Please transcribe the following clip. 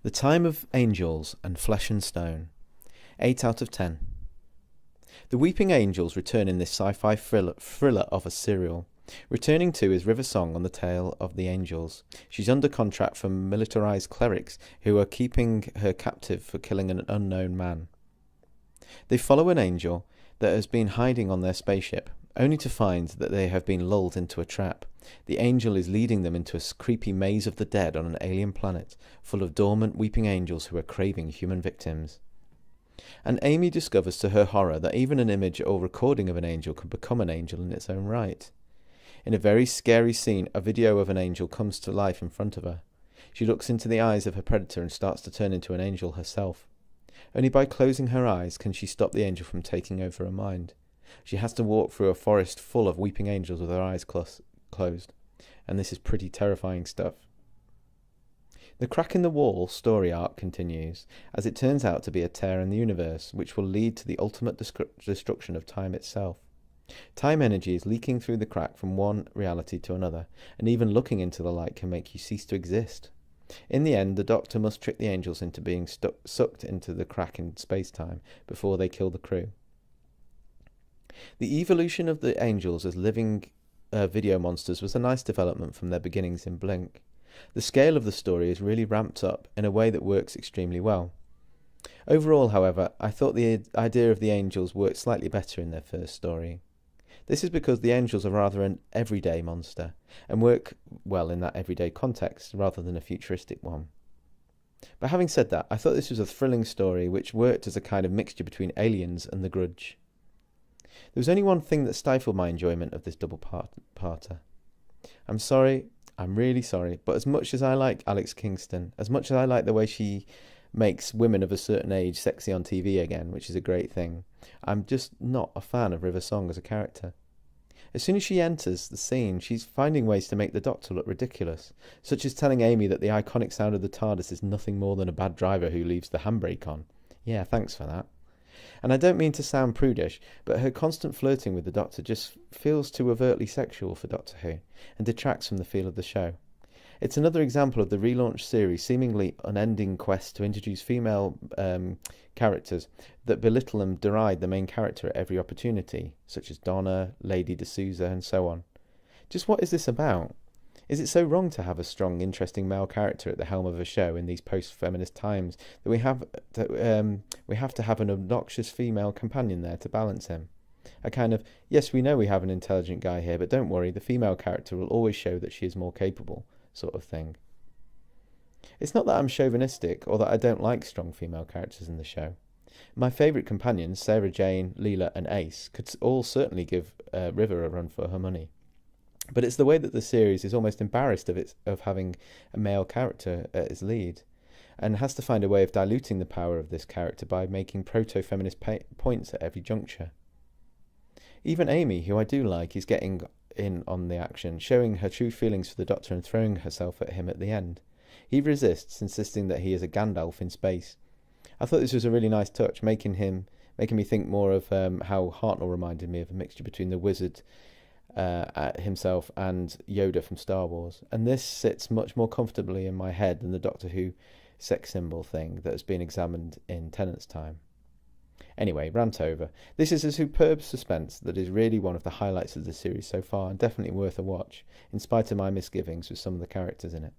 The Time of Angels and Flesh and Stone. 8 out of 10. The Weeping Angels return in this sci-fi thriller of a serial. Returning too is River Song on the Tale of the Angels. She's under contract from militarized clerics who are keeping her captive for killing an unknown man. They follow an angel that has been hiding on their spaceship, only to find that they have been lulled into a trap. The angel is leading them into a creepy maze of the dead on an alien planet, full of dormant weeping angels who are craving human victims. And Amy discovers to her horror that even an image or recording of an angel could become an angel in its own right. In a very scary scene, a video of an angel comes to life in front of her. She looks into the eyes of her predator and starts to turn into an angel herself. Only by closing her eyes can she stop the angel from taking over her mind. She has to walk through a forest full of weeping angels with her eyes closed, and this is pretty terrifying stuff. The Crack in the Wall story arc continues, as it turns out to be a tear in the universe, which will lead to the ultimate destruction of time itself. Time energy is leaking through the crack from one reality to another, and even looking into the light can make you cease to exist. In the end, the Doctor must trick the angels into being sucked into the crack in space-time before they kill the crew. The evolution of the angels as living video monsters was a nice development from their beginnings in Blink. The scale of the story is really ramped up in a way that works extremely well. Overall, however, I thought the idea of the angels worked slightly better in their first story. This is because the angels are rather an everyday monster, and work well in that everyday context rather than a futuristic one. But having said that, I thought this was a thrilling story which worked as a kind of mixture between Aliens and The Grudge. There was only one thing that stifled my enjoyment of this double-parter. I'm sorry, I'm really sorry, but as much as I like Alex Kingston, as much as I like the way she makes women of a certain age sexy on TV again, which is a great thing, I'm just not a fan of River Song as a character. As soon as she enters the scene, she's finding ways to make the Doctor look ridiculous, such as telling Amy that the iconic sound of the TARDIS is nothing more than a bad driver who leaves the handbrake on. Yeah, thanks for that. And I don't mean to sound prudish, but her constant flirting with the Doctor just feels too overtly sexual for Doctor Who, and detracts from the feel of the show. It's another example of the relaunched series' seemingly unending quest to introduce female characters that belittle and deride the main character at every opportunity, such as Donna, Lady D'Souza, and so on. Just what is this about? Is it so wrong to have a strong, interesting male character at the helm of a show in these post-feminist times that we have to have an obnoxious female companion there to balance him? A kind of, yes, we know we have an intelligent guy here, but don't worry, the female character will always show that she is more capable, sort of thing. It's not that I'm chauvinistic or that I don't like strong female characters in the show. My favourite companions, Sarah Jane, Leela and Ace, could all certainly give River a run for her money. But it's the way that the series is almost embarrassed of having a male character as its lead, and has to find a way of diluting the power of this character by making proto-feminist points at every juncture. Even Amy, who I do like, is getting in on the action, showing her true feelings for the Doctor and throwing herself at him at the end. He resists, insisting that he is a Gandalf in space. I thought this was a really nice touch, making me think more of how Hartnell reminded me of a mixture between the wizard himself and Yoda from Star Wars, and this sits much more comfortably in my head than the Doctor Who sex symbol thing that has been examined in Tennant's time. Anyway, rant over. This is a superb suspense that is really one of the highlights of the series so far, and definitely worth a watch, in spite of my misgivings with some of the characters in it.